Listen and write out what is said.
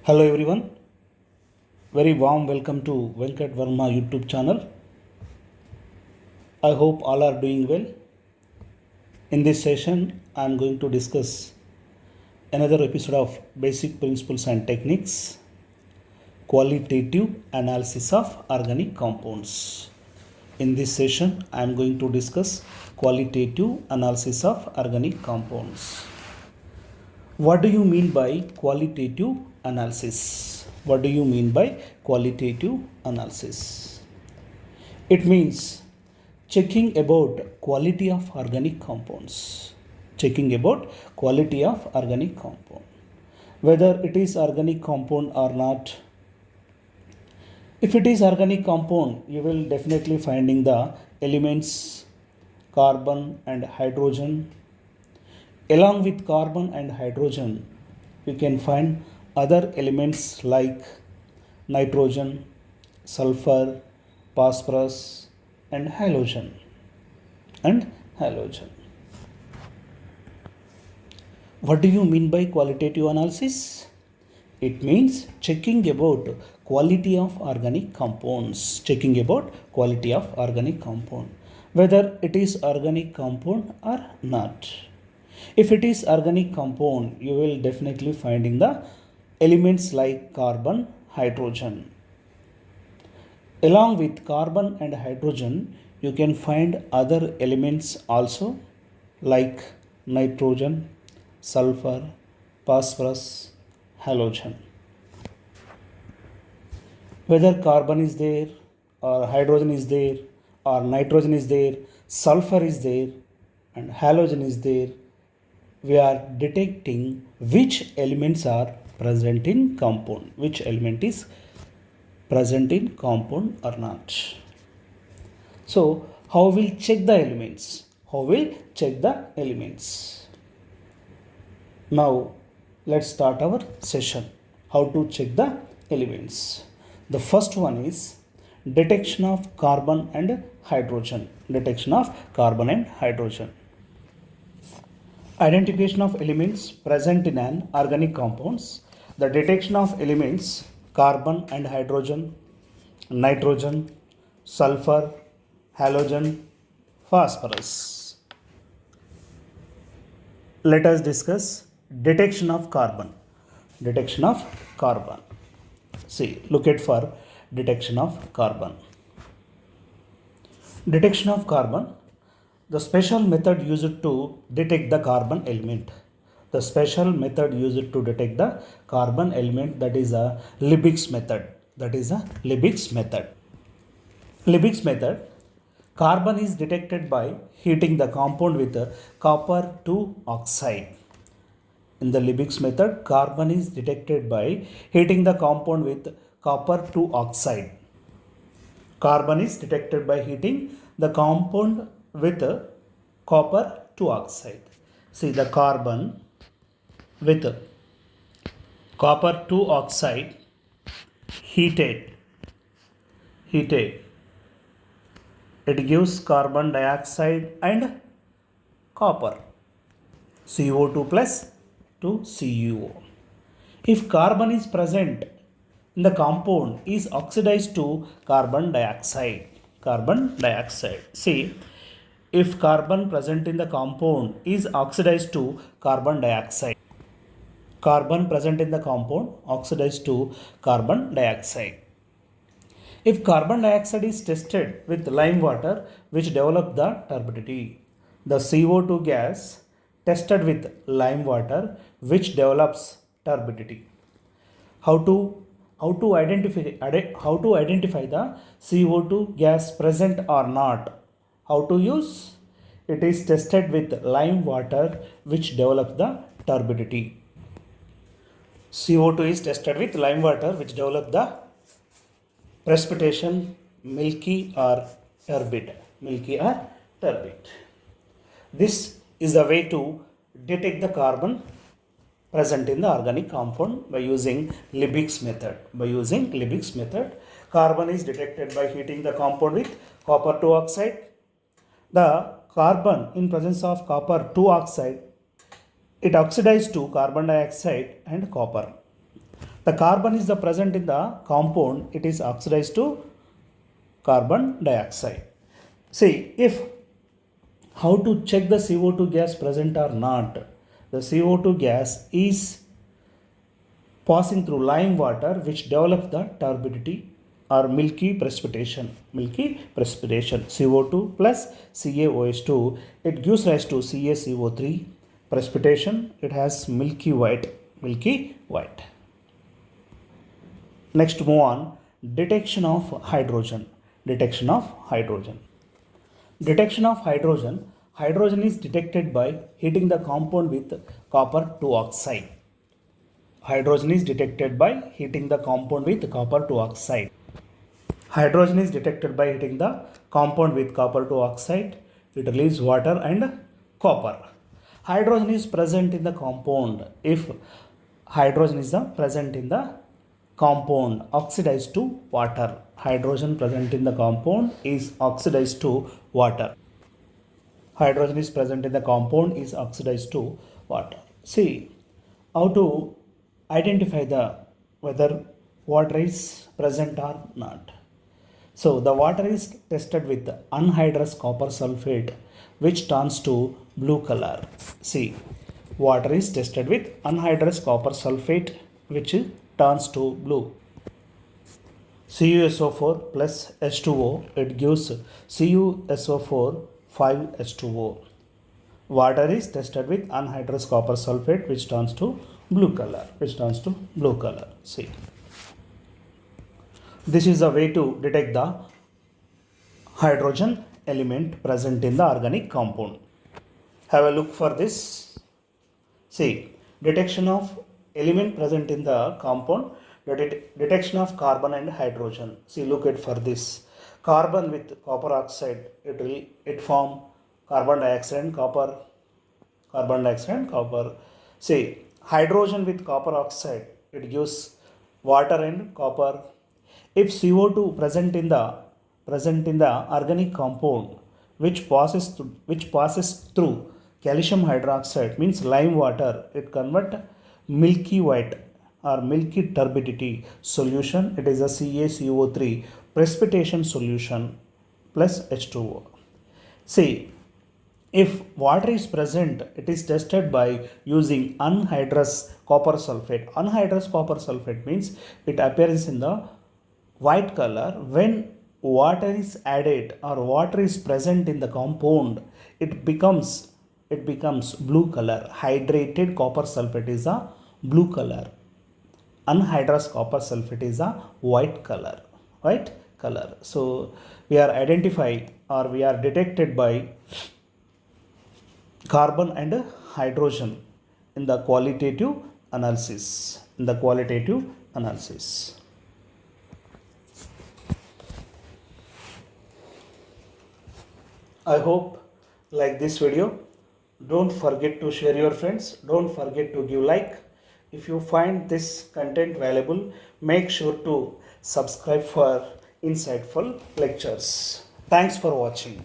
Hello everyone, very warm welcome to Venkat Varma YouTube channel. I hope all are doing well. In this session, I am going to discuss another episode of Basic Principles and Techniques, Qualitative Analysis of Organic Compounds. In this session, I am going to discuss Qualitative Analysis of Organic Compounds. What do you mean by qualitative analysis? What do you mean by qualitative analysis? It means checking about quality of organic compounds. Checking about quality of organic compound. Whether it is organic compound or not. If it is organic compound, you will definitely finding the elements carbon and hydrogen. Along with carbon and hydrogen, you can find other elements like nitrogen, sulfur, phosphorus, and halogen. What do you mean by qualitative analysis? It means checking about quality of organic compounds. Checking about quality of organic compound. Whether it is organic compound or not. If it is organic compound, you will definitely finding the elements like carbon, hydrogen. Along with carbon and hydrogen, you can find other elements also like nitrogen, sulfur, phosphorus, halogen. Whether carbon is there or hydrogen is there or nitrogen is there, sulfur is there and halogen is there, we are detecting which elements are present in compound, which element is present in compound or not. So, how will check the elements? How will check the elements? Now, let's start our session. How to check the elements? The first one is detection of carbon and hydrogen. Detection of carbon and hydrogen. Identification of elements present in an organic compounds. The detection of elements carbon and hydrogen, nitrogen, sulfur, halogen, phosphorus. Let us discuss detection of carbon. Detection of carbon. See, look at for detection of carbon. Detection of carbon. The special method used to detect the carbon element. The special method used to detect the carbon element, that is a Liebig's method. That is a Liebig's method. Liebig's method. Carbon is detected by heating the compound with copper 2 oxide. In the Liebig's method, carbon is detected by heating the compound with copper 2 oxide. Carbon is detected by heating the compound with copper 2 oxide. See, the carbon with copper 2 oxide heated, it gives carbon dioxide and copper, CO2 plus to CuO. If carbon is present in the compound, is oxidized to carbon dioxide. See, if carbon present in the compound is oxidized to carbon dioxide. Carbon present in the compound oxidized to carbon dioxide. If carbon dioxide is tested with lime water which develop the turbidity. The CO2 gas tested with lime water which develops turbidity. How to identify the CO2 gas present or not? How to use? It is tested with lime water which develops the turbidity. CO2 is tested with lime water which develops the precipitation, milky or turbid. This is the way to detect the carbon present in the organic compound by using Liebig's method. Carbon is detected by heating the compound with copper 2 oxide. The carbon in presence of copper 2 oxide, it oxidizes to carbon dioxide and copper. The carbon is the present in the compound, it is oxidized to carbon dioxide. See, if how to check the CO2 gas present or not? The CO2 gas is passing through lime water which develops the turbidity or milky precipitation. Milky precipitation. CO2 plus CaOH2, it gives rise to CaCO3. Precipitation, it has milky white. Milky white. Next move on, detection of hydrogen. Detection of hydrogen. Detection of hydrogen. Hydrogen is detected by heating the compound with copper 2 oxide. Hydrogen is detected by heating the compound with copper 2 oxide. Hydrogen is detected by heating the compound with copper 2 oxide. It releases water and copper. Hydrogen is present in the compound. If hydrogen is present in the compound, oxidized to water. Hydrogen present in the compound is oxidized to water. Hydrogen is present in the compound is oxidized to water. See how to identify the whether water is present or not. So the water is tested with anhydrous copper sulfate which turns to blue color. See, water is tested with anhydrous copper sulfate which turns to blue. CuSO4 plus H2O, it gives CuSO4 5H2O. Water is tested with anhydrous copper sulfate which turns to blue color. See, this is a way to detect the hydrogen element present in the organic compound. Have a look for this. See, detection of element present in the compound, detection of carbon and hydrogen. See, look at for this. Carbon with copper oxide, it form carbon dioxide and copper. See, hydrogen with copper oxide, it gives water and copper. If CO2 present in the organic compound which passes through calcium hydroxide, means lime water, it convert milky white or milky turbidity solution, it is a CaCO3 precipitation solution plus H2O. See, if water is present, it is tested by using anhydrous copper sulfate. Anhydrous copper sulfate means it appears in the white color when water is added or water is present in the compound. It becomes blue color. Hydrated copper sulfate is a blue color. Anhydrous copper sulfate is a white color. So we are identified or we are detected by carbon and hydrogen in the qualitative analysis. I hope like this video. Don't forget to share your friends. Don't forget to give like. If you find this content valuable, make sure to subscribe for insightful lectures. Thanks for watching.